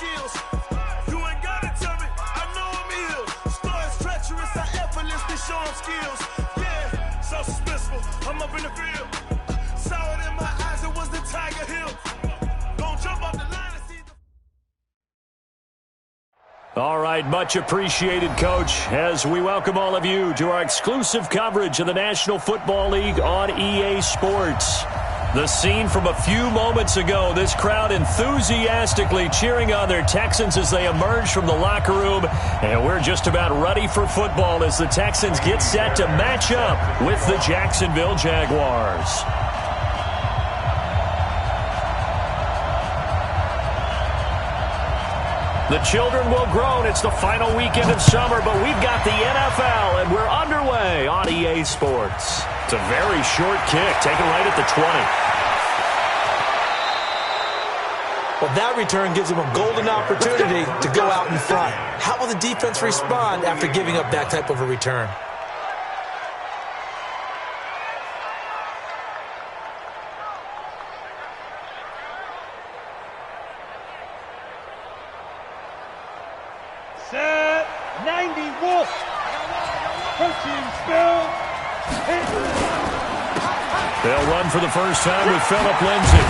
skills. You ain't gotta tell me, I know I'm ill. Stories treacherous, I effortlessly show them skills. Yeah, so suspenseful, I'm up in the field. Saw it in my eyes, it was the Tiger Hill. Don't jump off the line and see the... All right, much appreciated, Coach, as we welcome all of you to our exclusive coverage of the National Football League on EA Sports. The scene from a few moments ago, this crowd enthusiastically cheering on their Texans as they emerge from the locker room. And we're just about ready for football as the Texans get set to match up with the Jacksonville Jaguars. The children will groan. It's the final weekend of summer, but we've got the NFL, and we're underway on EA Sports. It's a very short kick, taken right at the 20. Well, that return gives them a golden opportunity to go out in front. How will the defense respond after giving up that type of a return? Set 90 Wolf. Coaching spell. They'll run for the first time with Phillip Lindsay.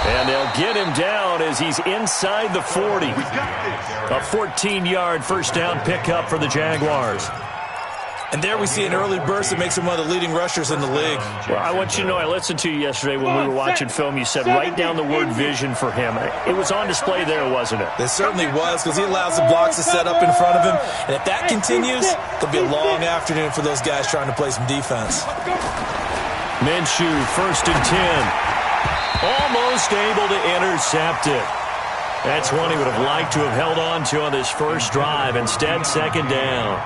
And they'll get him down as he's inside the 40. A 14-yard first down pickup for the Jaguars. And there we see an early burst that makes him one of the leading rushers in the league. Well, I want you to know, I listened to you yesterday when we were watching film. You said write down the word vision for him. It was on display there, wasn't it? It certainly was, because he allows the blocks to set up in front of him. And if that continues, it'll be a long afternoon for those guys trying to play some defense. Minshew, 1st and 10. Almost able to intercept it. That's one he would have liked to have held on to on this first drive. Instead, 2nd down.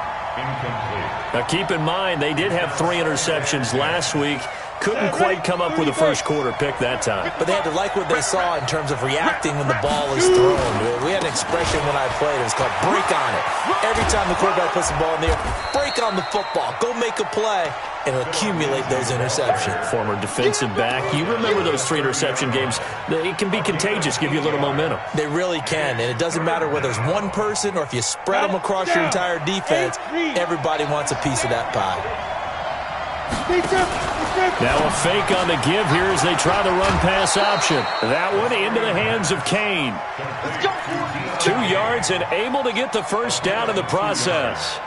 Now, keep in mind, they did have 3 interceptions last week. Couldn't quite come up with a first quarter pick that time. But they had to like what they saw in terms of reacting when the ball is thrown. We had an expression when I played. It was called break on it. Every time the quarterback puts the ball in the air, break on the football. Go make a play and accumulate those interceptions. Former defensive back. You remember those 3 interception games. It can be contagious, give you a little momentum. They really can, and it doesn't matter whether it's one person or if you spread them across your entire defense, everybody wants a piece of that pie. Now a fake on the give here as they try the run-pass option. That one into the hands of Kane. 2 yards and able to get the first down in the process.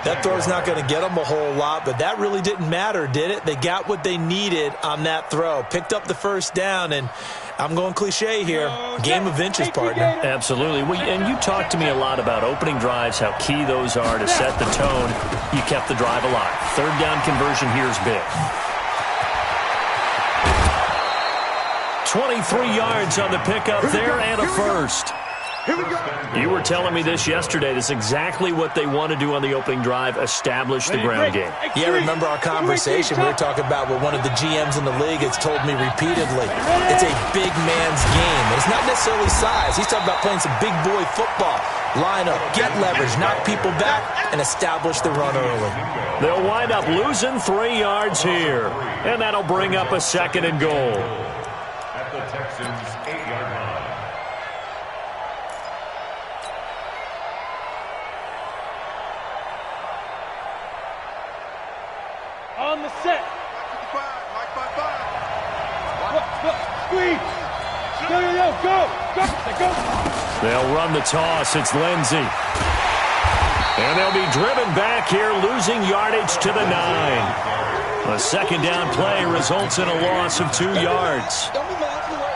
That throw's not going to get them a whole lot, but that really didn't matter, did it? They got what they needed on that throw. Picked up the first down, and I'm going cliche here. Game of inches, partner. Absolutely. Well, and you talked to me a lot about opening drives, how key those are to set the tone. You kept the drive alive. 3rd down conversion here is big. 23 yards on the pickup there and a first. You were telling me this yesterday. This is exactly what they want to do on the opening drive, establish the ground game. Yeah, remember our conversation? We were talking about what one of the GMs in the league has told me repeatedly. It's a big man's game. It's not necessarily size. He's talking about playing some big boy football. Line up, get leverage, knock people back, and establish the run early. They'll wind up losing 3 yards here, and that'll bring up a 2nd and goal. At the Texans' 8-yard line. On the set. Squeeze. Go. They'll run the toss. It's Lindsay. And they'll be driven back here, losing yardage to the 9. A 2nd down play results in a loss of 2 yards.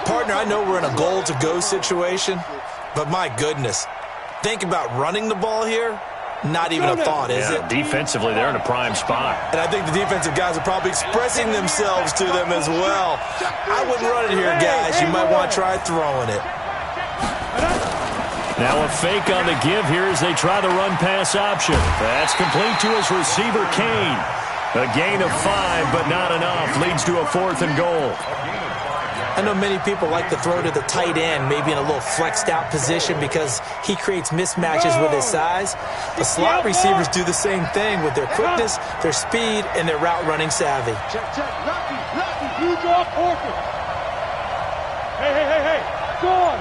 Partner, I know we're in a goal-to-go situation, but my goodness, think about running the ball here. Not even a thought, is it? Defensively, they're in a prime spot. And I think the defensive guys are probably expressing themselves to them as well. I wouldn't run it here, guys. You might want to try throwing it. Now a fake on the give here as they try the run-pass option. That's complete to his receiver, Kane. A gain of 5, but not enough. Leads to a 4th and goal. I know many people like to throw to the tight end, maybe in a little flexed out position because he creates mismatches with his size. The slot receivers do the same thing with their quickness, their speed, and their route running savvy. Check. Lucky. Huge off Horford. Hey. Go on.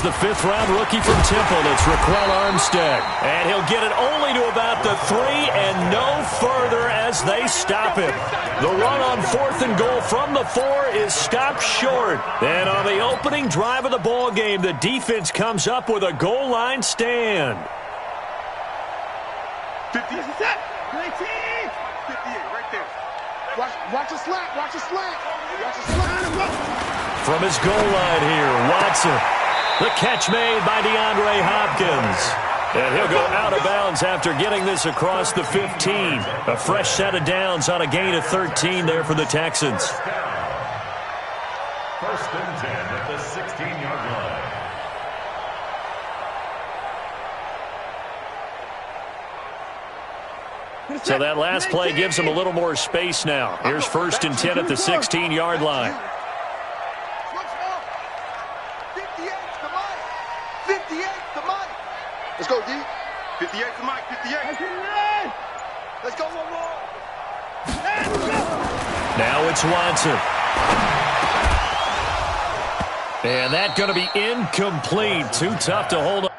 is the fifth-round rookie from Temple. It's Raquel Armstead. And he'll get it only to about the 3 and no further as they stop him. The run on 4th and goal from the 4 is stopped short. And on the opening drive of the ball game, the defense comes up with a goal line stand. 50 is set. 19. 58 right there. Watch a slant. Watch a slant. Watch a slant. From his goal line here, Watson. The catch made by DeAndre Hopkins. And he'll go out of bounds after getting this across the 15. A fresh set of downs on a gain of 13 there for the Texans. First and 10 at the 16-yard line. So that last play gives him a little more space now. Here's first and 10 at the 16-yard line. 58 to Mike. 58 to Mike. Let's go, D. 58 to Mike. 58. Let's go, one more. Now it's Watson. And that's going to be incomplete. Too tough to hold on.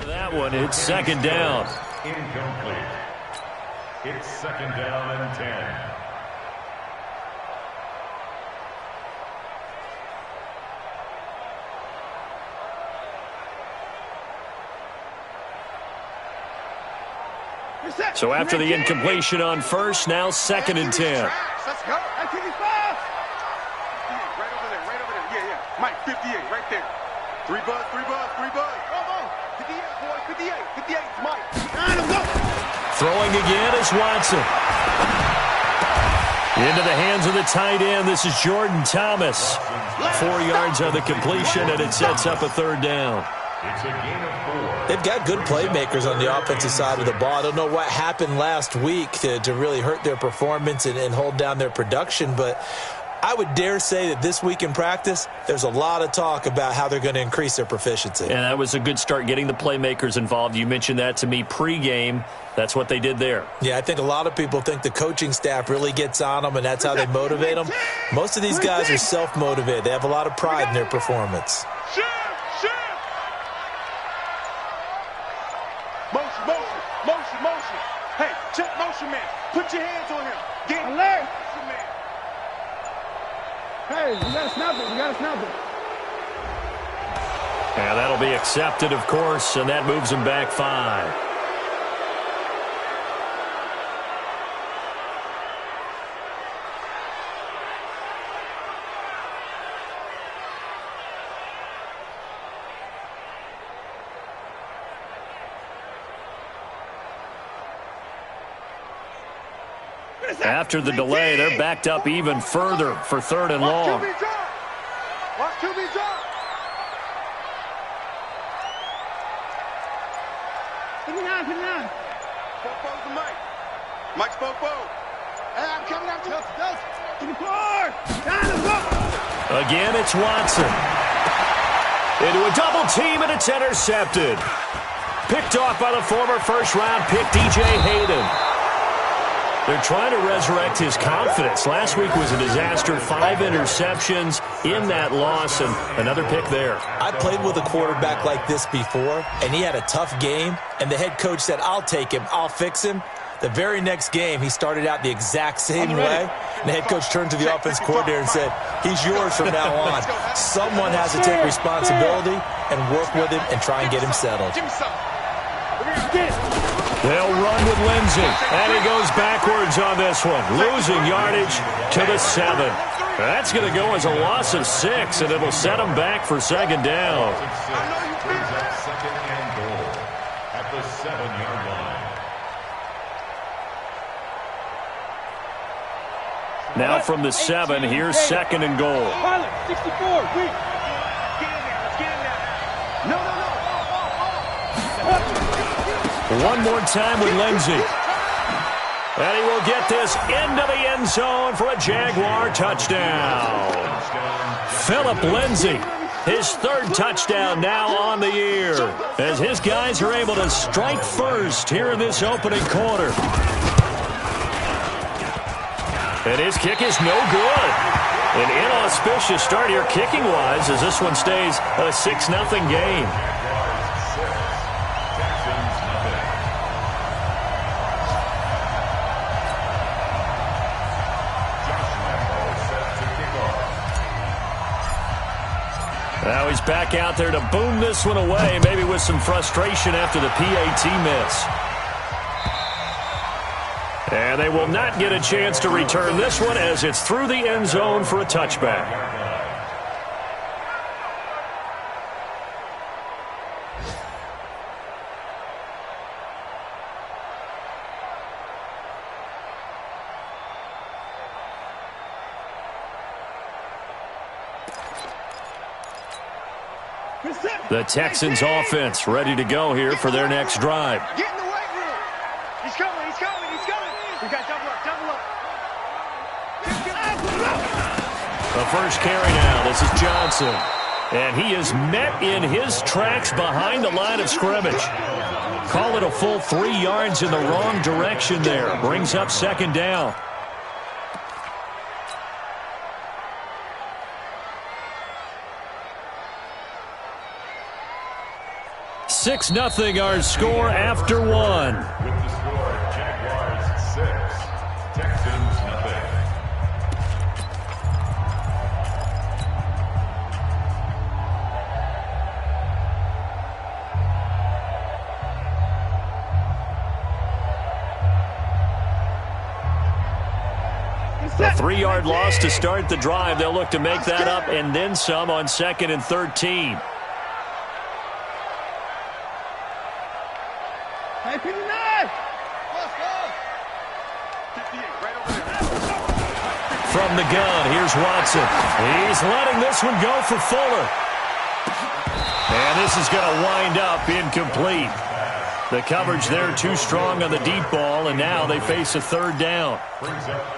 That one, it's second down. Incomplete. It's second down and 10. So after the incompletion on first, now second and 10. Let's go. 55. Right over there. Right over there. Yeah. Mike, 58 right there. 3 buzz. Come on. 58, boy. 58. 58, Mike. Throwing again is Watson. Into the hands of the tight end. This is Jordan Thomas. 4 yards on the completion, and it sets up a third down. It's a gain of 4. They've got good playmakers on the offensive side of the ball. I don't know what happened last week to really hurt their performance and hold down their production, but I would dare say that this week in practice, there's a lot of talk about how they're going to increase their proficiency. And that was a good start, getting the playmakers involved. You mentioned that to me pregame. That's what they did there. Yeah, I think a lot of people think the coaching staff really gets on them, and that's how they motivate them. Most of these guys are self-motivated. They have a lot of pride in their performance. Motion. Hey, check motion, man. Put your hands on him. Get alert. Motion, man. Hey, you gotta snap it. And that'll be accepted, of course, and that moves him back 5. After the delay, they're backed up even further for third and long. Watch QB drop. 59. Popo's the Mike. Mike's Popo. Hey, I'm coming out. Again, it's Watson. Into a double team, and it's intercepted. Picked off by the former first-round pick, DJ Hayden. They're trying to resurrect his confidence. Last week was a disaster. 5 interceptions in that loss, and another pick there. I played with a quarterback like this before, and he had a tough game, and the head coach said, I'll take him, I'll fix him. The very next game, he started out the exact same way, and the head coach turned to the offense coordinator and said, he's yours from now on. Someone has to take responsibility and work with him and try and get him settled. They'll run with Lindsey, and he goes backwards on this one, losing yardage to the 7. That's going to go as a loss of 6, and it'll set him back for second down. Brings up second and goal at the 7-yard line. Now from the 7, here's 2nd and goal. 64, quick. Get in there, let's get in there. No. One more time with Lindsey. And he will get this into the end zone for a Jaguar touchdown. Phillip Lindsey, his 3rd touchdown now on the year, as his guys are able to strike first here in this opening quarter. And his kick is no good. An inauspicious start here kicking-wise as this one stays a 6-0 game. Now he's back out there to boom this one away, maybe with some frustration after the PAT miss. And they will not get a chance to return this one as it's through the end zone for a touchback. The Texans offense ready to go here for their next drive. Get in the weight room. He's coming. We got double up. The first carry now. This is Johnson. And he is met in his tracks behind the line of scrimmage. Call it a full 3 yards in the wrong direction there. Brings up 2nd down. Six 0 our score after 1. With the score, Jaguars 6, Texans 0. A 3-yard loss to start the drive. They'll look to make that up and then some on 2nd and 13. From the gun, here's Watson. He's letting this one go for Fuller. And this is going to wind up incomplete. The coverage there too strong on the deep ball, and now they face a 3rd down.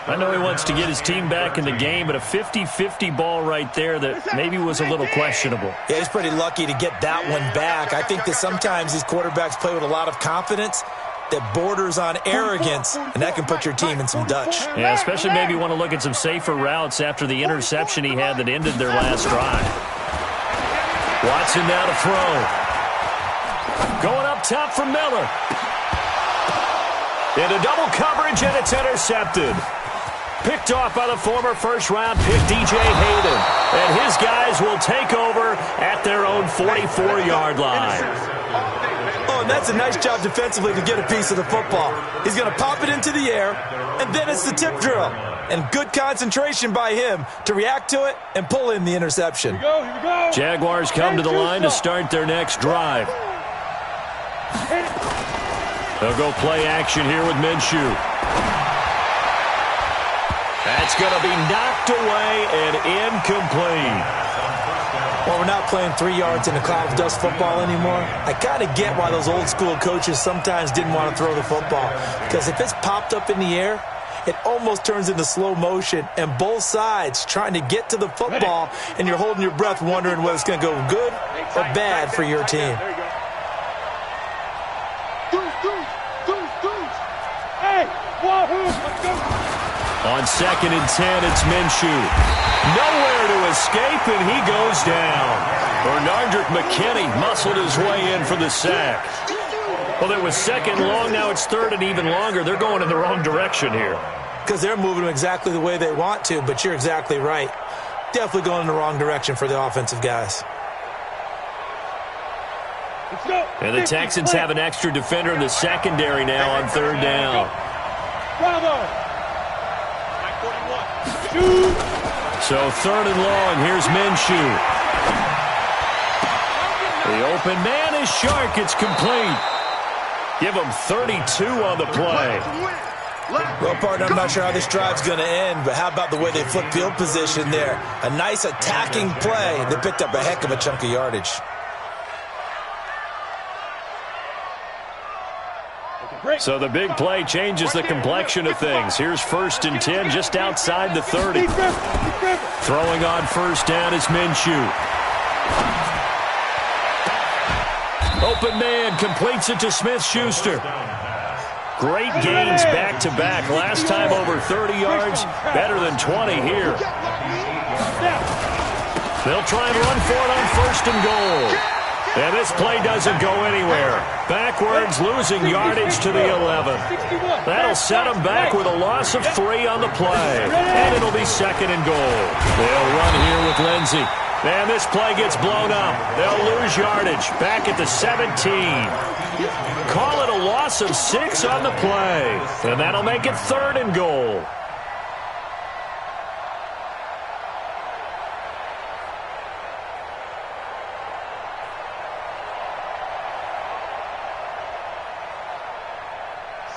I know he wants to get his team back in the game, but a 50-50 ball right there that maybe was a little questionable. Yeah, he's pretty lucky to get that one back. I think that sometimes these quarterbacks play with a lot of confidence that borders on arrogance, and that can put your team in some Dutch. Yeah, especially maybe want to look at some safer routes after the interception he had that ended their last drive. Watson now to throw. Going up top for Miller. Into double coverage, and it's intercepted. Picked off by the former first-round pick, DJ Hayden. And his guys will take over at their own 44-yard line. Oh, and that's a nice job defensively to get a piece of the football. He's going to pop it into the air, and then it's the tip drill. And good concentration by him to react to it and pull in the interception. Here we go. Jaguars come to the line to start their next drive. They'll go play action here with Minshew. That's going to be knocked away and incomplete. Well, we're not playing 3 yards in a cloud of dust football anymore. I kind of get why those old school coaches sometimes didn't want to throw the football. Because if it's popped up in the air, it almost turns into slow motion, and both sides trying to get to the football, and you're holding your breath wondering whether it's going to go good or bad for your team. Hey, wahoo, let's go. On 2nd and 10, it's Minshew. Nowhere to escape, and he goes down. Bernardrick McKinney muscled his way in for the sack. Well, it was 2nd long, now it's 3rd and even longer. They're going in the wrong direction here. Because they're moving them exactly the way they want to, but you're exactly right. Definitely going in the wrong direction for the offensive guys. Let's go. And the Texans have an extra defender in the secondary now on 3rd down. Bravo. 41. So 3rd and long, here's Minshew. The open man is Shark. It's complete. Give him 32 on the play. Well, partner, I'm not sure how this drive's going to end, but how about the way they flip field position there? A nice attacking play. They picked up a heck of a chunk of yardage. So the big play changes the complexion of things. Here's 1st and 10 just outside the 30. Throwing on first down is Minshew. Open man completes it to Smith-Schuster. Great gains back-to-back. Last time over 30 yards, better than 20 here. They'll try and run for it on 1st and goal. And this play doesn't go anywhere. Backwards, losing yardage to the 11. That'll set them back with a loss of 3 on the play. And it'll be 2nd and goal. They'll run here with Lindsey. And this play gets blown up. They'll lose yardage back at the 17. Call it a loss of 6 on the play. And that'll make it 3rd and goal.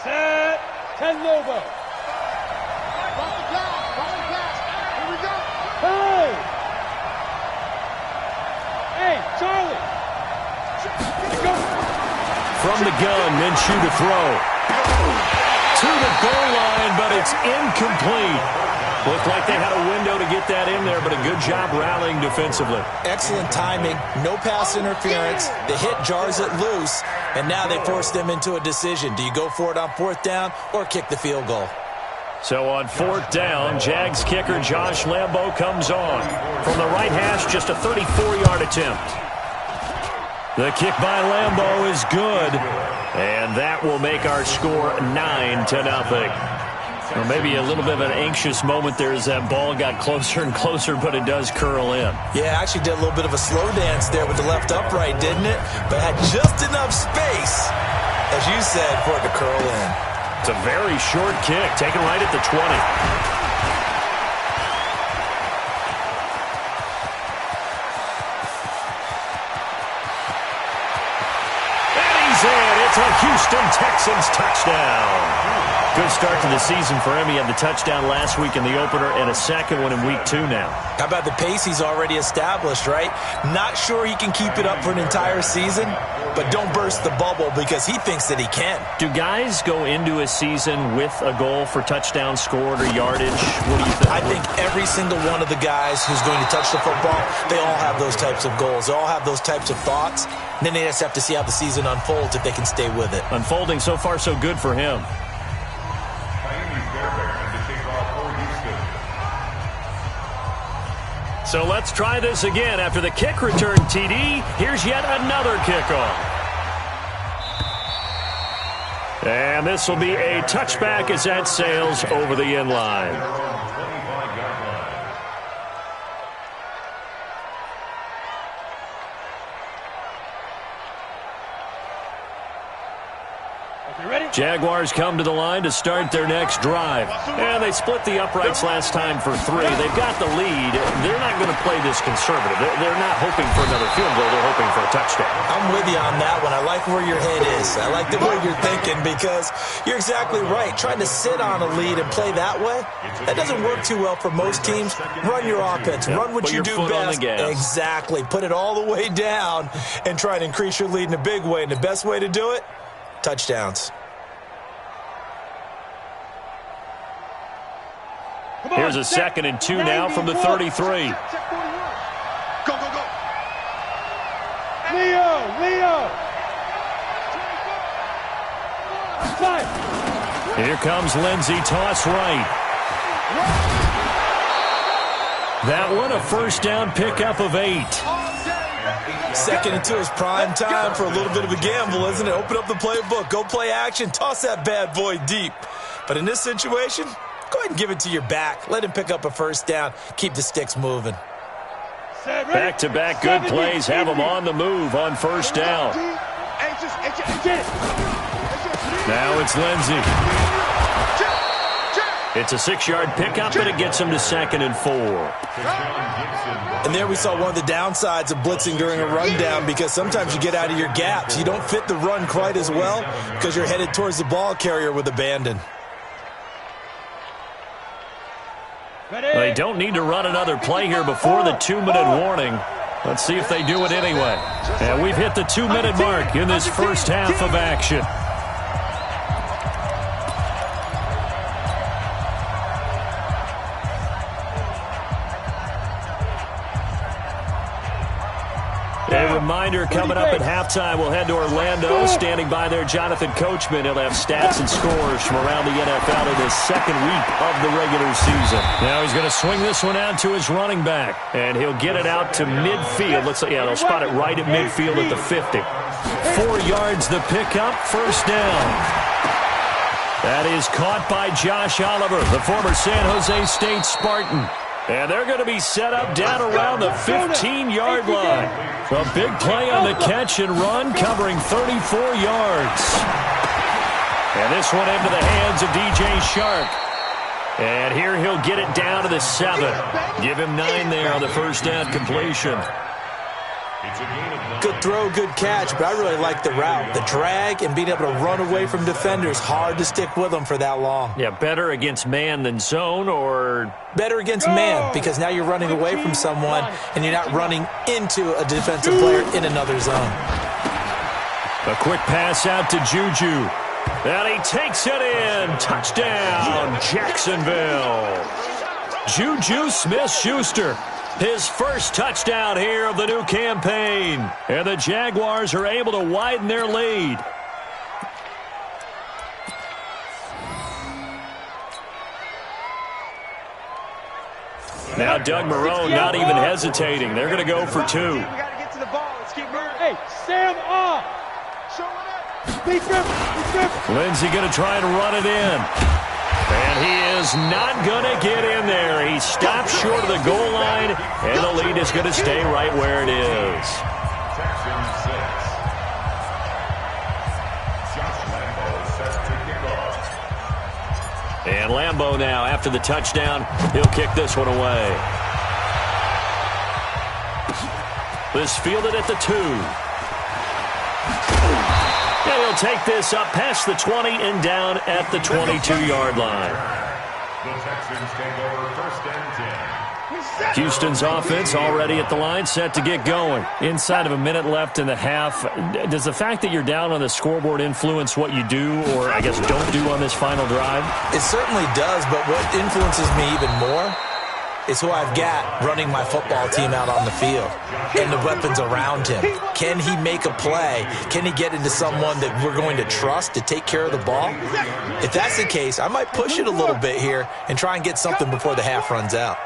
Set. 10 Lobo. Here we go. Hey! Hey, Charlie! From the gun, Minshew to throw. To the goal line, but it's incomplete. Looked like they had a window to get that in there, but a good job rallying defensively. Excellent timing, no pass interference. The hit jars it loose, and now they force them into a decision. Do you go for it on 4th down or kick the field goal? So on 4th down, Jags kicker Josh Lambo comes on. From the right hash, just a 34-yard attempt. The kick by Lambo is good, and that will make our score 9-0. Well, maybe a little bit of an anxious moment there as that ball got closer and closer, but it does curl in. Yeah, actually did a little bit of a slow dance there with the left upright, didn't it? But had just enough space, as you said, for it to curl in. It's a very short kick, taken right at the 20. It's a Houston Texans touchdown. Good start to the season for him. He had the touchdown last week in the opener and a second one in week 2 now. How about the pace he's already established, right? Not sure he can keep it up for an entire season, but don't burst the bubble because he thinks that he can. Do guys go into a season with a goal for touchdown scored or yardage? What do you think? I think every single one of the guys who's going to touch the football, they all have those types of goals. They all have those types of thoughts. And then they just have to see how the season unfolds if they can stay with it. Unfolding so far so good for him. So let's try this again. After the kick return TD, here's yet another kickoff. And this will be a touchback as that sails over the end line. Jaguars come to the line to start their next drive. And they split the uprights last time for 3. They've got the lead. They're not going to play this conservative. They're not hoping for another field goal. They're hoping for a touchdown. I'm with you on that one. I like where your head is. I like the way you're thinking because you're exactly right. Trying to sit on a lead and play that way, that doesn't work too well for most teams. Run your offense. Run what you do best. Exactly. Put it all the way down and try to increase your lead in a big way. And the best way to do it, touchdowns. Here's a 2nd and 2 now from the 33. Go, go, go. Leo. Here comes Lindsey, toss right. That one a first down pickup of 8. 2nd and 2 is prime time for a little bit of a gamble, isn't it? Open up the playbook, go play action, toss that bad boy deep. But in this situation, go ahead and give it to your back. Let him pick up a first down. Keep the sticks moving. Back-to-back good plays have him on the move on first down. Now it's Lindsey. It's a 6-yard pickup, and it gets him to 2nd and 4. And there we saw one of the downsides of blitzing during a rundown because sometimes you get out of your gaps. You don't fit the run quite as well because you're headed towards the ball carrier with abandon. They don't need to run another play here before the 2-minute warning. Let's see if they do it anyway. And we've hit the 2-minute mark in this first half of action. A reminder, coming up at halftime, we'll head to Orlando. Standing by there, Jonathan Coachman. He'll have stats and scores from around the NFL in this second week of the regular season. Now he's going to swing this one out to his running back, and he'll get it out to midfield. Looks like, yeah, they'll spot it right at midfield at the 50. 4 yards the pickup, first down. That is caught by Josh Oliver, the former San Jose State Spartan. And they're going to be set up down around the 15-yard line. A big play on the catch and run, covering 34 yards. And this one into the hands of DJ Shark. And here he'll get it down to the 7. Give him 9 there on the first down completion. Good throw, good catch, but I really like the route. The drag and being able to run away from defenders, hard to stick with them for that long. Yeah, better against man than zone, or? Better against man, because now you're running away from someone and you're not running into a defensive player in another zone. A quick pass out to Juju. And he takes it in. Touchdown, Jacksonville. Juju Smith-Schuster. His first touchdown here of the new campaign. And the Jaguars are able to widen their lead. Now Doug Marrone not even hesitating. They're going to go for 2. We got to get to the ball. Let's keep moving. Hey, Sam off. Lindsey going to try and run it in. And he is not going to get in there. He stops short of the goal line, and the lead is going to stay right where it is. Texans 6. Josh Lambo set to kick off. And Lambo now, after the touchdown, he'll kick this one away. This fielded at the 2. And he'll take this up past the 20 and down at the 22-yard line. The Texans take over first and 10. Houston's offense already at the line, set to get going. Inside of a minute left in the half. Does the fact that you're down on the scoreboard influence what you do, or I guess don't do on this final drive? It certainly does, but what influences me even more is who I've got running my football team out on the field and the weapons around him. Can he make a play? Can he get into someone that we're going to trust to take care of the ball? If that's the case, I might push it a little bit here and try and get something before the half runs out.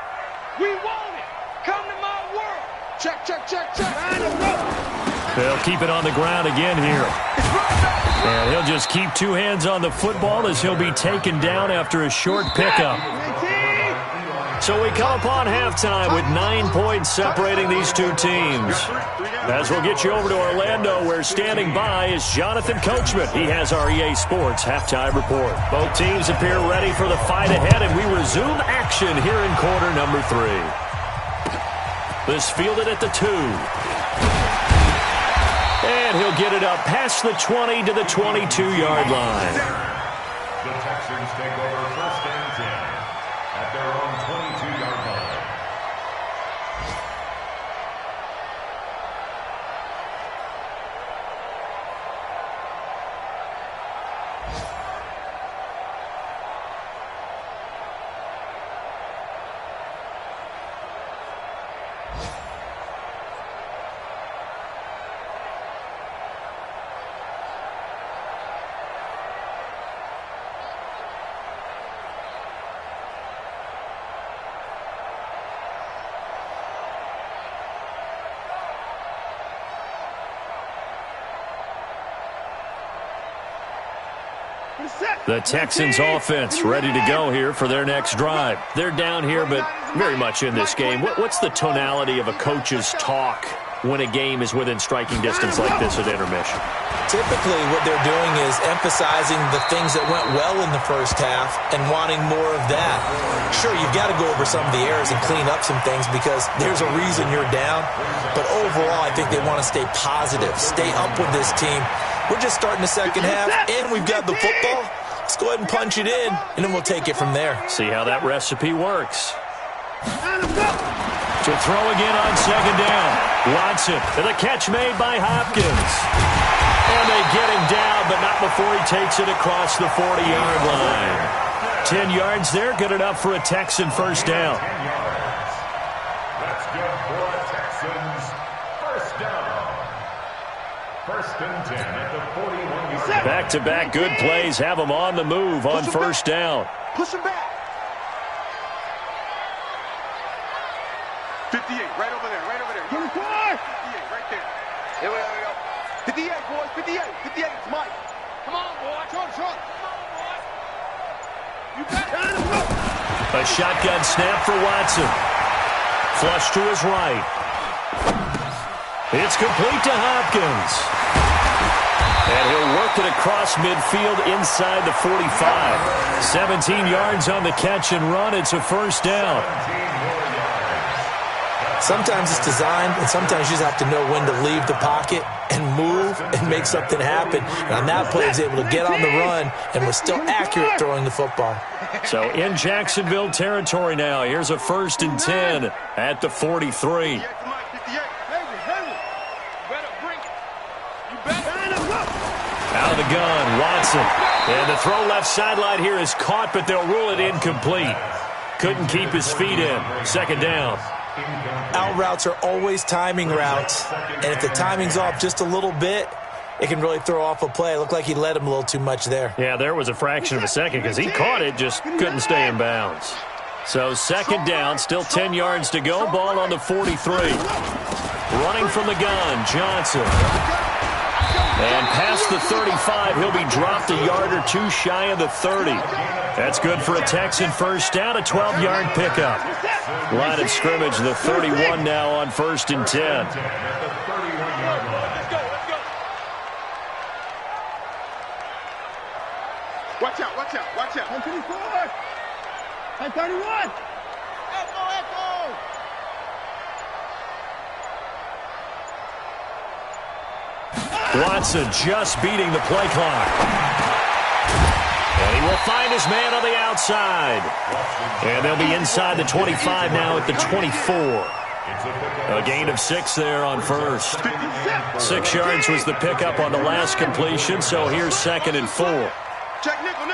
We want it. Come to my world. Check, check, check, check. They'll keep it on the ground again here. And he'll just keep 2 hands on the football as he'll be taken down after a short pickup. So we come upon halftime with 9 points separating these two teams. As we'll get you over to Orlando, where standing by is Jonathan Coachman. He has our EA Sports halftime report. Both teams appear ready for the fight ahead, and we resume action here in quarter number 3. This fielded at the 2. And he'll get it up past the 20 to the 22-yard line. The Texans take over first and 10 at their own 22-yard line. The Texans offense ready to go here for their next drive. They're down here, but very much in this game. What's the tonality of a coach's talk when a game is within striking distance like this at intermission? Typically, what they're doing is emphasizing the things that went well in the first half and wanting more of that. Sure, you've got to go over some of the errors and clean up some things because there's a reason you're down. But overall, I think they want to stay positive, stay up with this team. We're just starting the second half, and we've got the football. Let's go ahead and punch it in, and then we'll take it from there. See how that recipe works. To throw again on second down. Watson, and the catch made by Hopkins. And they get him down, but not before he takes it across the 40-yard line. 10 yards there, good enough for a Texan first down. 10 yards. That's good for a Texans first down. First and 10 at the 41-yard line. Back-to-back good plays have them on the move on first down. Push him back. 58, right over there, right over there. 58, right there. Here we go. 58, boys, 58. 58, it's Mike. Come on, boy. Short. Come on, boy. You got it. A shotgun snap for Watson. Flush to his right. It's complete to Hopkins. And he'll work it across midfield inside the 45. 17 yards on the catch and run. It's a first down. Sometimes it's designed, and sometimes you just have to know when to leave the pocket and move and make something happen. And on that play, he was able to get on the run and was still accurate throwing the football. So in Jacksonville territory now. Here's a first and 10 at the 43. Out of the gun, Watson. And the throw left sideline here is caught, but they'll rule it incomplete. Couldn't keep his feet in. Second down. Out routes are always timing routes, and if the timing's off just a little bit, it can really throw off a play. It looked like he led him a little too much there. Yeah, there was a fraction of a second because he caught it, just couldn't stay in bounds. So second down, still 10 yards to go. Ball on the 43. Running from the gun, Johnson. And past the 35, he'll be dropped a yard or two shy of the 30. That's good for a Texan first down, a 12-yard pickup. Line of scrimmage, the 31 now on first and 10. Watch out. 124. 131. Echo. Watson just beating the play clock. And he will find his man on the outside. And they'll be inside the 25 now at the 24. A gain of 6 there on first. 6 yards was the pickup on the last completion, so here's second and 4. Check nickel.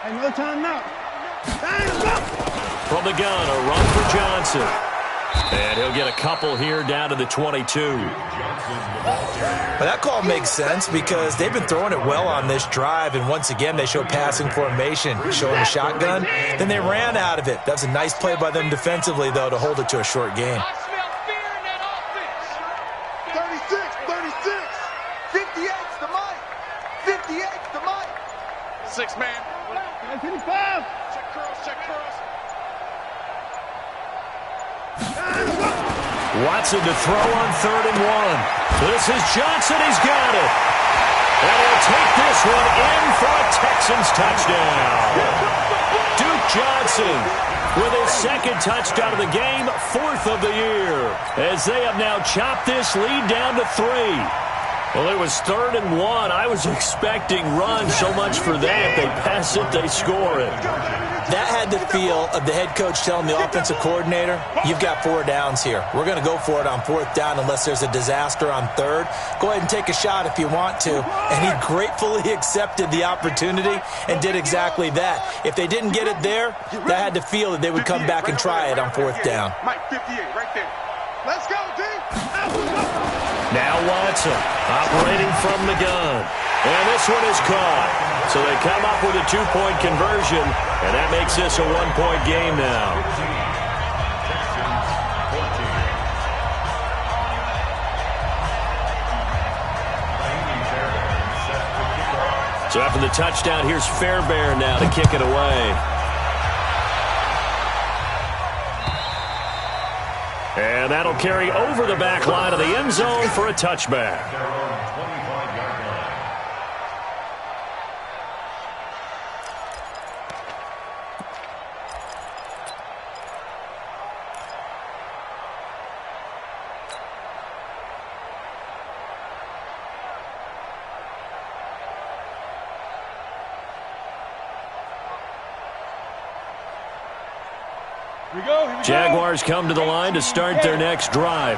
Hey, no time now. From the gun, a run for Johnson. And he'll get a couple here down to the 22. Well, that call makes sense because they've been throwing it well on this drive, and once again they show passing formation, showing a shotgun. Then they ran out of it. That's a nice play by them defensively, though, to hold it to a short gain. I smell fear in that offense. 36. 58's the mic. 58's the mic. 6 man. 125. Check curls. Watson to throw on 3rd and 1. This is Johnson. He's got it. And he'll take this one in for a Texans touchdown. Duke Johnson with his second touchdown of the game, 4th of the year, as they have now chopped this lead down to 3. Well, it was 3rd and 1. I was expecting runs, so much for that. They pass it, they score it. That had the feel of the head coach telling the offensive coordinator, you've got 4 downs here. We're going to go for it on 4th down unless there's a disaster on 3rd. Go ahead and take a shot if you want to. And he gratefully accepted the opportunity and did exactly that. If they didn't get it there, that had the feel that they would come back and try it on 4th down. Mike, 58, right there. Let's go, D. Now Watson operating from the gun. And this one is caught. So they come up with a 2-point conversion, and that makes this a 1-point game now. So after the touchdown, here's Fairbairn now to kick it away. And that'll carry over the back line of the end zone for a touchback. Here we go. Jaguars come to the line to start their next drive.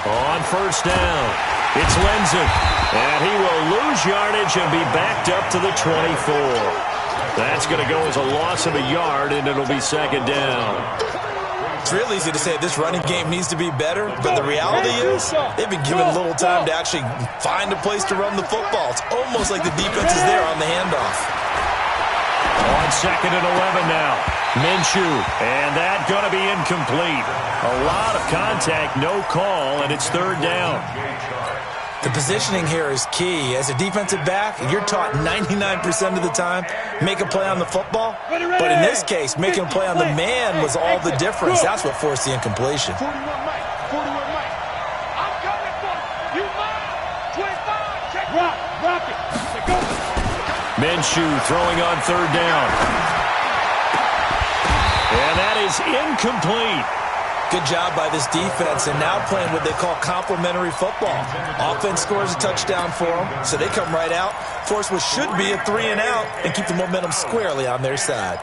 On first down, it's Lenzen, and he will lose yardage and be backed up to the 24. That's going to go as a loss of a yard, and it'll be second down. It's real easy to say this running game needs to be better, but the reality is they've been given little time to actually find a place to run the football. It's almost like the defense is there on the handoff. On second and 11 now. Minshew, and that going to be incomplete. A lot of contact, no call, and it's third down. The positioning here is key. As a defensive back, you're taught 99% of the time, make a play on the football. But in this case, making a play on the man was all the difference. That's what forced the incompletion. 41 Mike. 41 Mike. I'm coming for you. 25. Check. Rock it. Go. Minshew throwing on third down. And that is incomplete. Good job by this defense, and now playing what they call complementary football. Offense scores a touchdown for them, so they come right out, force what should be a 3-and-out, and keep the momentum squarely on their side.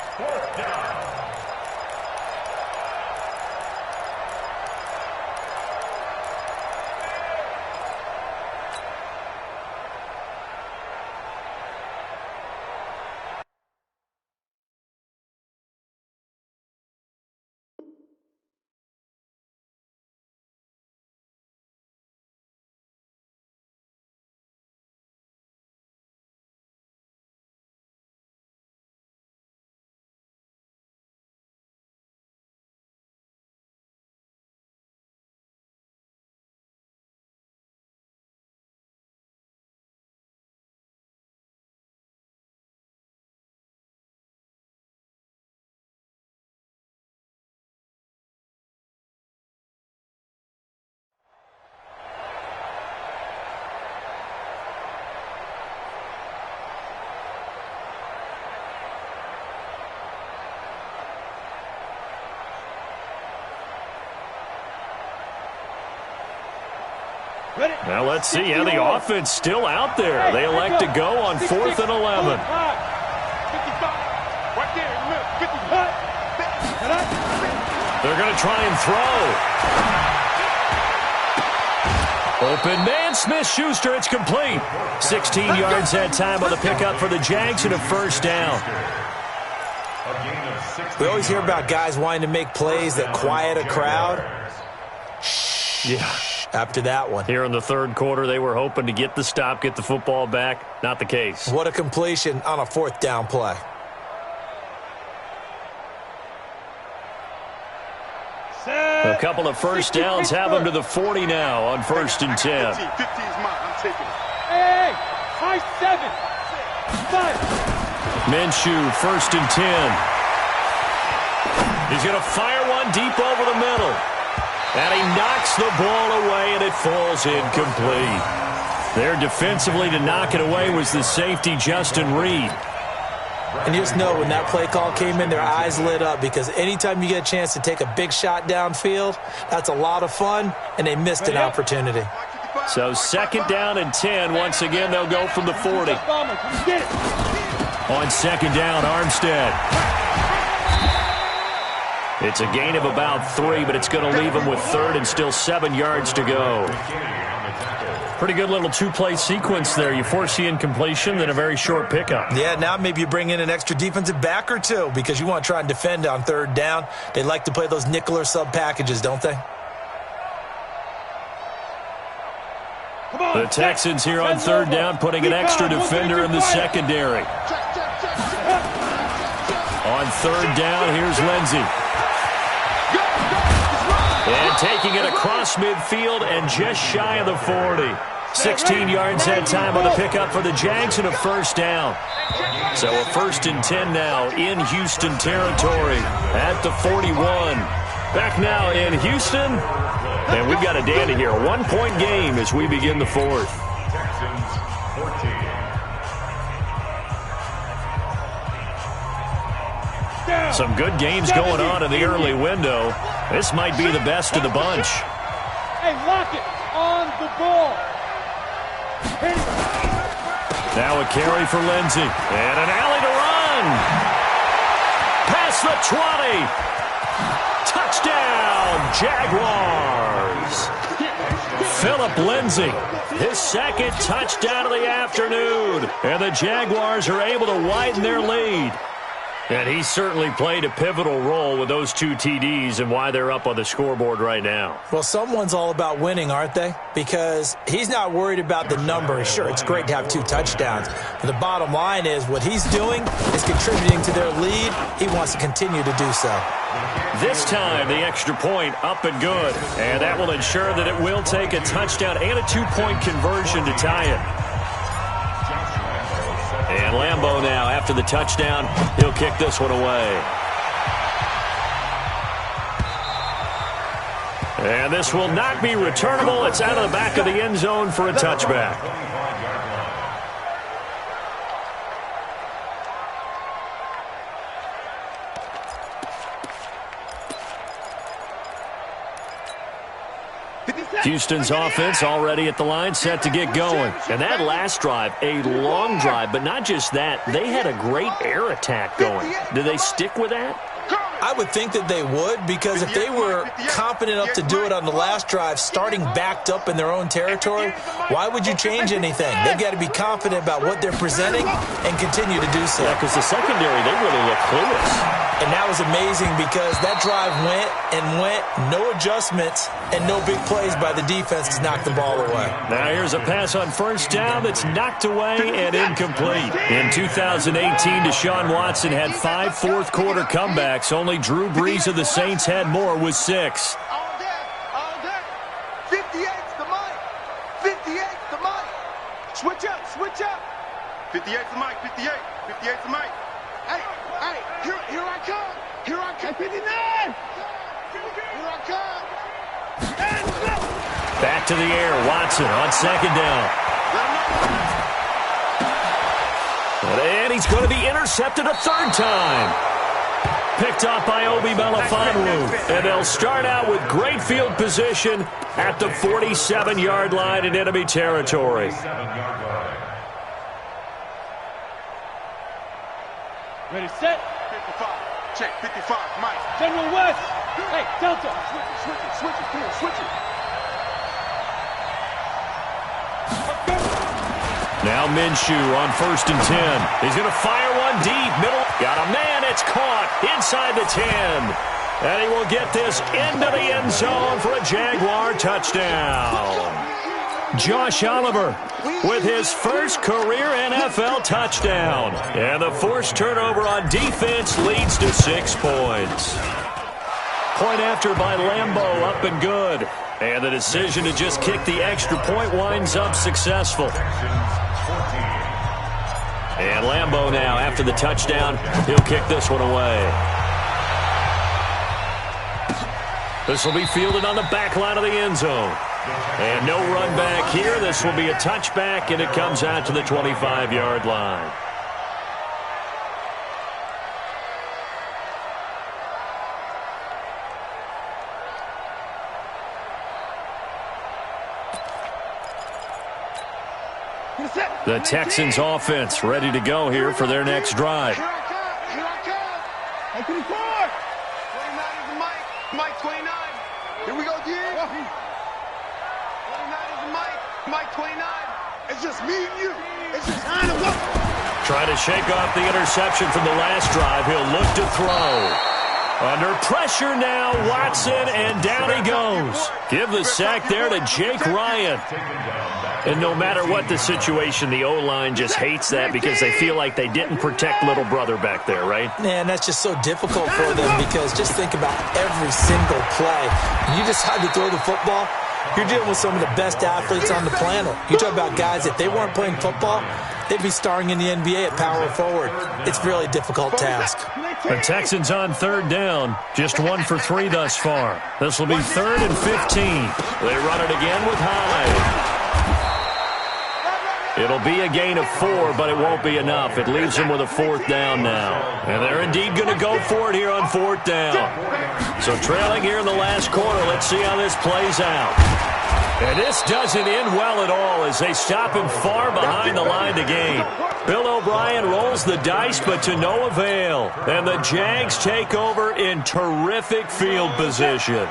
Now let's see how the offense still out there. They elect to go on 4th and 11. 55. Right there in the middle. 50. They're going to try and throw. Open man, Smith-Schuster. It's complete. 16 yards that time on the pickup for the Jags and a first down. We always hear about guys wanting to make plays that quiet a crowd. Yeah. After that one. Here in the third quarter, they were hoping to get the stop, get the football back. Not the case. What a completion on a 4th down play. A couple of first downs have them to the 40 now on 1st and 10. 15 is mine. I'm taking it. Hey, high 7. 5. Minshew, 1st and 10. He's going to fire one deep over the middle. And he knocks the ball away, and it falls incomplete. There defensively to knock it away was the safety, Justin Reed. And you just know when that play call came in, their eyes lit up, because anytime you get a chance to take a big shot downfield, that's a lot of fun, and they missed an opportunity. So 2nd down and 10. Once again, they'll go from the 40. On 2nd down, Armstead. It's a gain of about 3, but it's going to leave them with 3rd and still 7 yards to go. Pretty good little two-play sequence there. You force the incompletion, then a very short pickup. Yeah, now maybe you bring in an extra defensive back or two because you want to try and defend on 3rd down. They like to play those nickel or sub packages, don't they? The Texans here on 3rd down, putting an extra defender in the secondary. On 3rd down, here's Lindsey. And taking it across midfield and just shy of the 40. 16 yards that time on the pickup for the Jags and a first down. So a 1st and 10 now in Houston territory at the 41. Back now in Houston. And we've got a dandy here. A 1-point game as we begin the 4th. Texans 14. Some good games going on in the early window. This might be the best of the bunch. Hey, lock it on the ball. Now a carry for Lindsey. And an alley to run. Past the 20. Touchdown, Jaguars. Philip Lindsey, his second touchdown of the afternoon. And the Jaguars are able to widen their lead. And he certainly played a pivotal role with those 2 TDs and why they're up on the scoreboard right now. Well, someone's all about winning, aren't they? Because he's not worried about the number. Sure, it's great to have 2 touchdowns. But the bottom line is what he's doing is contributing to their lead. He wants to continue to do so. This time, the extra point up and good. And that will ensure that it will take a touchdown and a 2-point conversion to tie it. And Lambeau now, after the touchdown, he'll kick this one away. And this will not be returnable. It's out of the back of the end zone for a touchback. Houston's offense already at the line, set to get going. And that last drive, a long drive, but not just that. They had a great air attack going. Do they stick with that? I would think that they would, because if they were confident enough to do it on the last drive, starting backed up in their own territory, why would you change anything? They've got to be confident about what they're presenting and continue to do so. Yeah, because the secondary, they really look clueless. And that was amazing because that drive went and went, no adjustments, and no big plays by the defense to knock the ball away. Now here's a pass on first down that's knocked away and incomplete. In 2018, Deshaun Watson had 5 fourth-quarter comebacks. Only Drew Brees of the Saints had more with 6. All day, all day. 58's the mic. 58's the mic. Switch up, switch up. 58's the mic, 58. 58's the mic. Hey, here I come. Here I come. 59. Here I come. Back to the air, Watson on second down. And he's going to be intercepted a third time. Picked off by Obi Melifonwu. And they'll start out with great field position at the 47-yard line in enemy territory. Ready, set. 55. Check, 55. Mike. General West. Hey, Delta. Switch it. Come on, switch it. Now Minshew on 1st and 10. He's going to fire one deep. Middle. Got a man. It's caught inside the 10. And he will get this into the end zone for a Jaguar touchdown. Josh Oliver with his first career NFL touchdown. And the forced turnover on defense leads to 6 points. Point after by Lambeau, up and good. And the decision to just kick the extra point winds up successful. And Lambeau now, after the touchdown, he'll kick this one away. This will be fielded on the back line of the end zone. And no run back here. This will be a touchback, and it comes out to the 25-yard line. The Texans offense ready to go here for their next drive. Here I come. 29 is the mic. Mike 29. Here we go, Diego. 29 is the mic. Mike 29. It's just me and you. It's just kind of up. Trying to shake off the interception from the last drive. He'll look to throw. Under pressure now, Watson, and down he goes. Give the sack there to Jake Ryan. And no matter what the situation, the O-line just hates that because they feel like they didn't protect little brother back there, right? Man, that's just so difficult for them because just think about every single play. When you decide to throw the football, you're dealing with some of the best athletes on the planet. You talk about guys, if they weren't playing football, they'd be starring in the NBA at power forward. It's a really difficult task. The Texans on 3rd down, just 1 for 3 thus far. This will be 3rd and 15. They run it again with Hyde. It'll be a gain of 4, but it won't be enough. It leaves them with a 4th down now. And they're indeed going to go for it here on 4th down. So trailing here in the last quarter, let's see how this plays out. And this doesn't end well at all as they stop him far behind the line to gain. Bill O'Brien rolls the dice, but to no avail. And the Jags take over in terrific field position.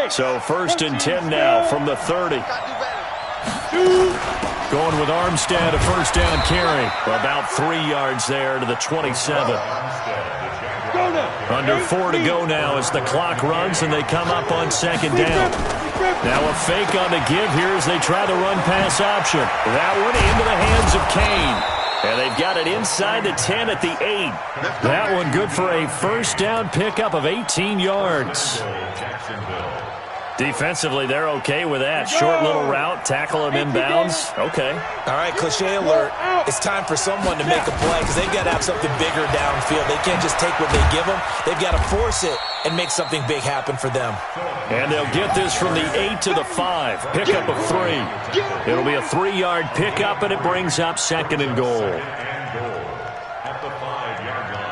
So 1st and 10 now from the 30. Going with Armstead, a first down carry. About 3 yards there to the 27. Under 4 to go now as the clock runs and they come up on 2nd down. Now a fake on the give here as they try the run-pass option. That one into the hands of Kane. And they've got it inside the 10 at the 8. That one good for a first down pickup of 18 yards. Defensively, they're okay with that. Short little route, tackle him inbounds. Okay. All right, cliche alert. It's time for someone to make a play because they've got to have something bigger downfield. They can't just take what they give them. They've got to force it and make something big happen for them. And they'll get this from the 8 to the 5. Pickup of 3. It'll be a 3-yard pickup, and it brings up 2nd and goal. At the 5-yard line.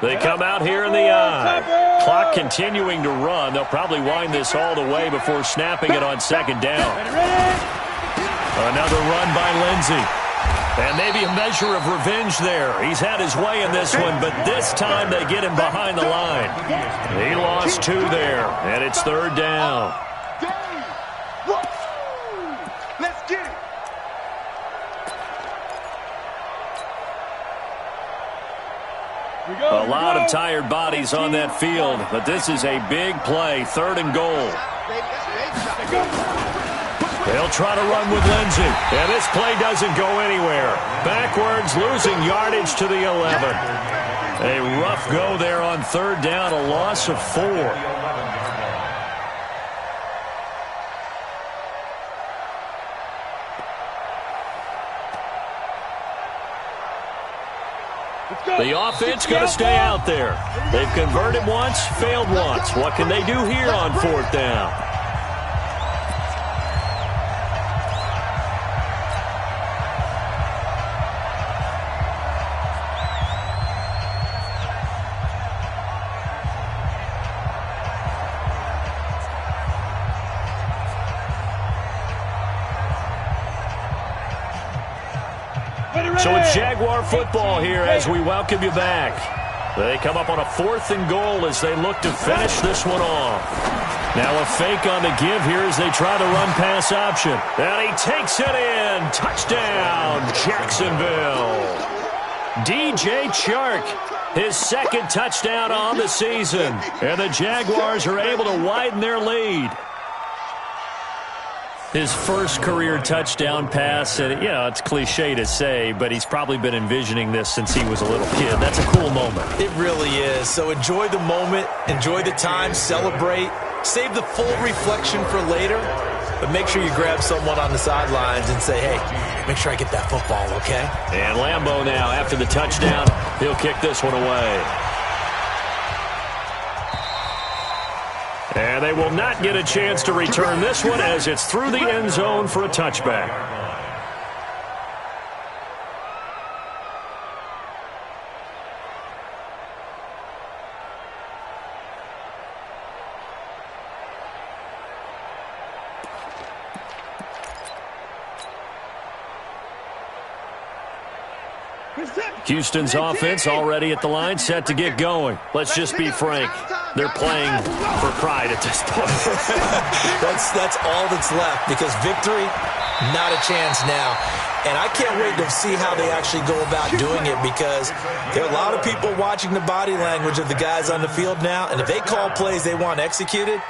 They come out here in the I. Clock continuing to run. They'll probably wind this all the way before snapping it on 2nd down. Another run by Lindsey. And maybe a measure of revenge there. He's had his way in this one, but this time they get him behind the line. He lost 2 there, and it's 3rd down. Let's get it. A lot of tired bodies on that field, but this is a big play. 3rd and goal. They'll try to run with Lindsey. And this play doesn't go anywhere. Backwards, losing yardage to the 11. A rough go there on 3rd down, a loss of 4. The offense going to stay out there. They've converted once, failed once. What can they do here on 4th down? So it's Jaguar football here as we welcome you back. They come up on a 4th and goal as they look to finish this one off. Now a fake on the give here as they try the run-pass option. And he takes it in. Touchdown, Jacksonville. DJ Chark, his 2nd touchdown on the season. And the Jaguars are able to widen their lead. His first career touchdown pass, and, it's cliche to say, but he's probably been envisioning this since he was a little kid. That's a cool moment. It really is. So enjoy the moment, enjoy the time, celebrate, save the full reflection for later, but make sure you grab someone on the sidelines and say, hey, make sure I get that football, okay? And Lambeau now, after the touchdown, he'll kick this one away. And they will not get a chance to return this one as it's through the end zone for a touchback. Houston's offense already at the line, set to get going. Let's just be frank. They're playing for pride at this point. That's all that's left because victory, not a chance now. And I can't wait to see how they actually go about doing it because there are a lot of people watching the body language of the guys on the field now. And if they call plays they want executed,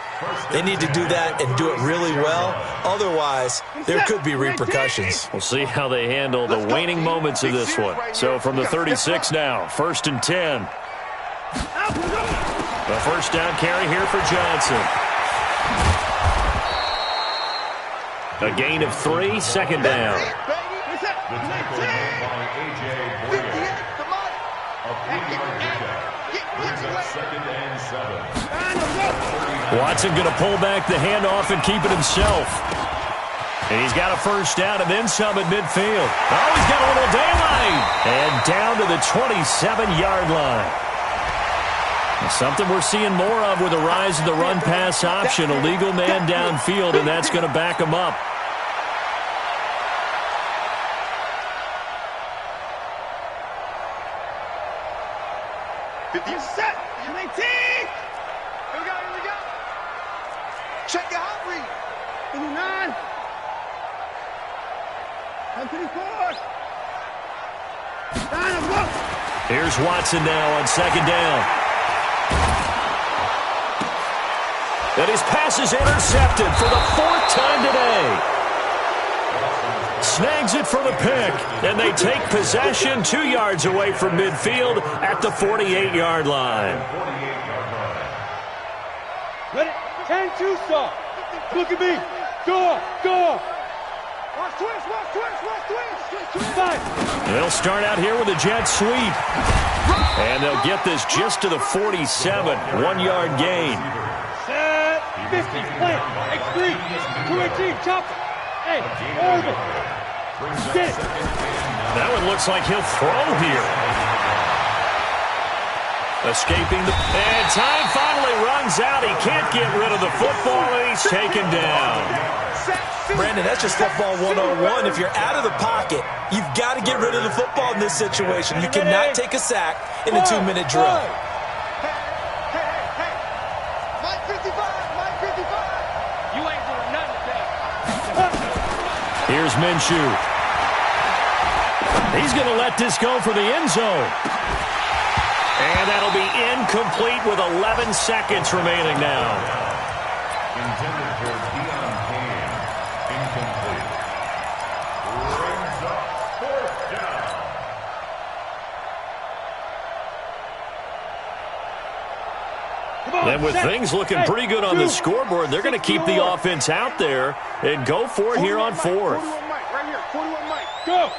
they need to do that and do it really well. Otherwise, there could be repercussions. We'll see how they handle the waning moments of this one. So from the 36 now, 1st and 10. The first down carry here for Johnson. A gain of 3, 2nd down. The tackle made by A.J. Boyer. A 3-yard pickup. Brings up 2nd and 7. Watson going to pull back the handoff and keep it himself. And he's got a first down and then some at midfield. Oh, he's got a little daylight. And down to the 27-yard line. Something we're seeing more of with the rise of the run-pass option. A legal man downfield, and that's going to back him up. Set. 19. Here we go. Check your hot read. 59. 124. Here's Watson now on second down. And his pass is intercepted for the 4th time today. Snags it for the pick, and they take possession 2 yards away from midfield at the 48-yard line. Ready? 10-2 stop. Look at me. Go. Watch twist. They'll start out here with a jet sweep. And they'll get this just to the 47, 1-yard gain. Set. 50. Plant. X3. 218. Chopper. Hey, orbit. Get it. That one looks like he'll throw here. Escaping the... And time finally runs out. He can't get rid of the football, and he's taken down. Brandon, that's just football 101. If you're out of the pocket, you've got to get rid of the football in this situation. You cannot take a sack in a 2-minute drill. Hey. Mike 55. You ain't doing nothing today. Here's Minshew. He's going to let this go for the end zone. And that'll be incomplete with 11 seconds remaining now. Intended for Deion Kane. Incomplete. Brings up 4th down. And with things looking pretty good on the scoreboard, they're going to keep the offense out there and go for it here on 4th. 41 Mike, right here. 41 Mike. Go.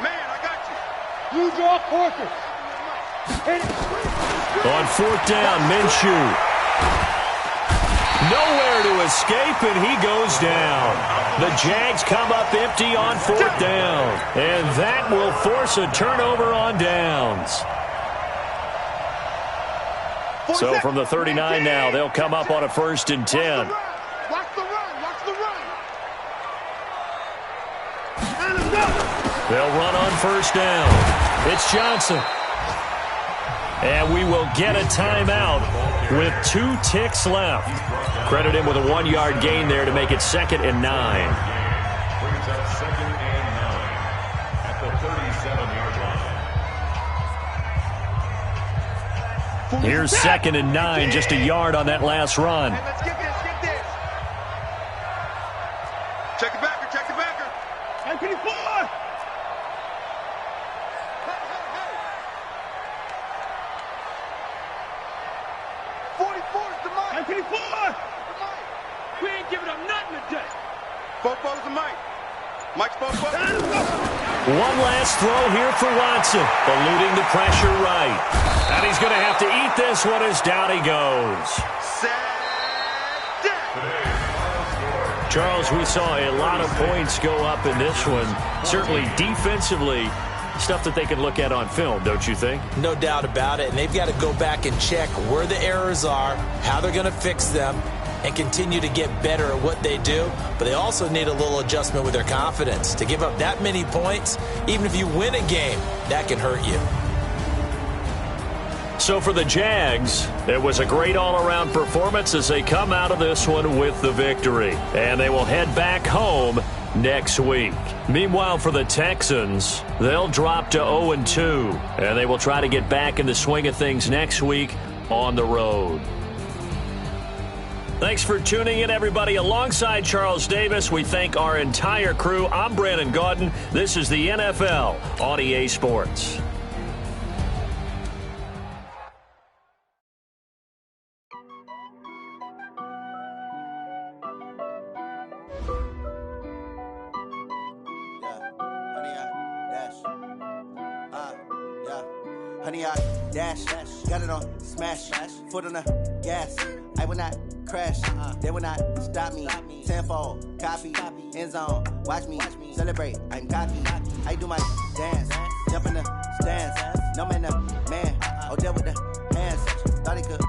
I got you. You draw Porter. Hit it. On 4th down, Minshew. Nowhere to escape, and he goes down. The Jags come up empty on 4th down. And that will force a turnover on downs. So from the 39 now, they'll come up on a 1st and 10. Watch the run. They'll run on 1st down. It's Johnson. And we will get a timeout with 2 ticks left. Credit him with a 1-yard gain there to make it 2nd and 9. Brings up 2nd and 9 at the 37-yard line. Here's 2nd and 9, just a yard on that last run. Hey, let's get this. Check the backer. 124. 44 is the Mike. 124. We ain't giving up nothing today. Fofo's the Mike. Mike's Fofo. One last throw here for Watson, eluding the pressure right. And he's going to have to eat this one as down he goes. Charles, we saw a lot of points go up in this one. Certainly defensively, stuff that they can look at on film, don't you think? No doubt about it. And they've got to go back and check where the errors are, how they're going to fix them, and continue to get better at what they do. But they also need a little adjustment with their confidence. To give up that many points, even if you win a game, that can hurt you. So for the Jags, it was a great all-around performance as they come out of this one with the victory. And they will head back home next week. Meanwhile, for the Texans, they'll drop to 0-2. And they will try to get back in the swing of things next week on the road. Thanks for tuning in, everybody. Alongside Charles Davis, we thank our entire crew. I'm Brandon Gaudin. This is the NFL on EA Sports. Honey, I dash, got it on smash, foot on the gas. I will not crash, they will not stop me. Tenfold, copy, end zone, watch me celebrate. I'm cocky, I do my dance, jump in the stands. No man, man, oh, deal with the hand such. Thought he could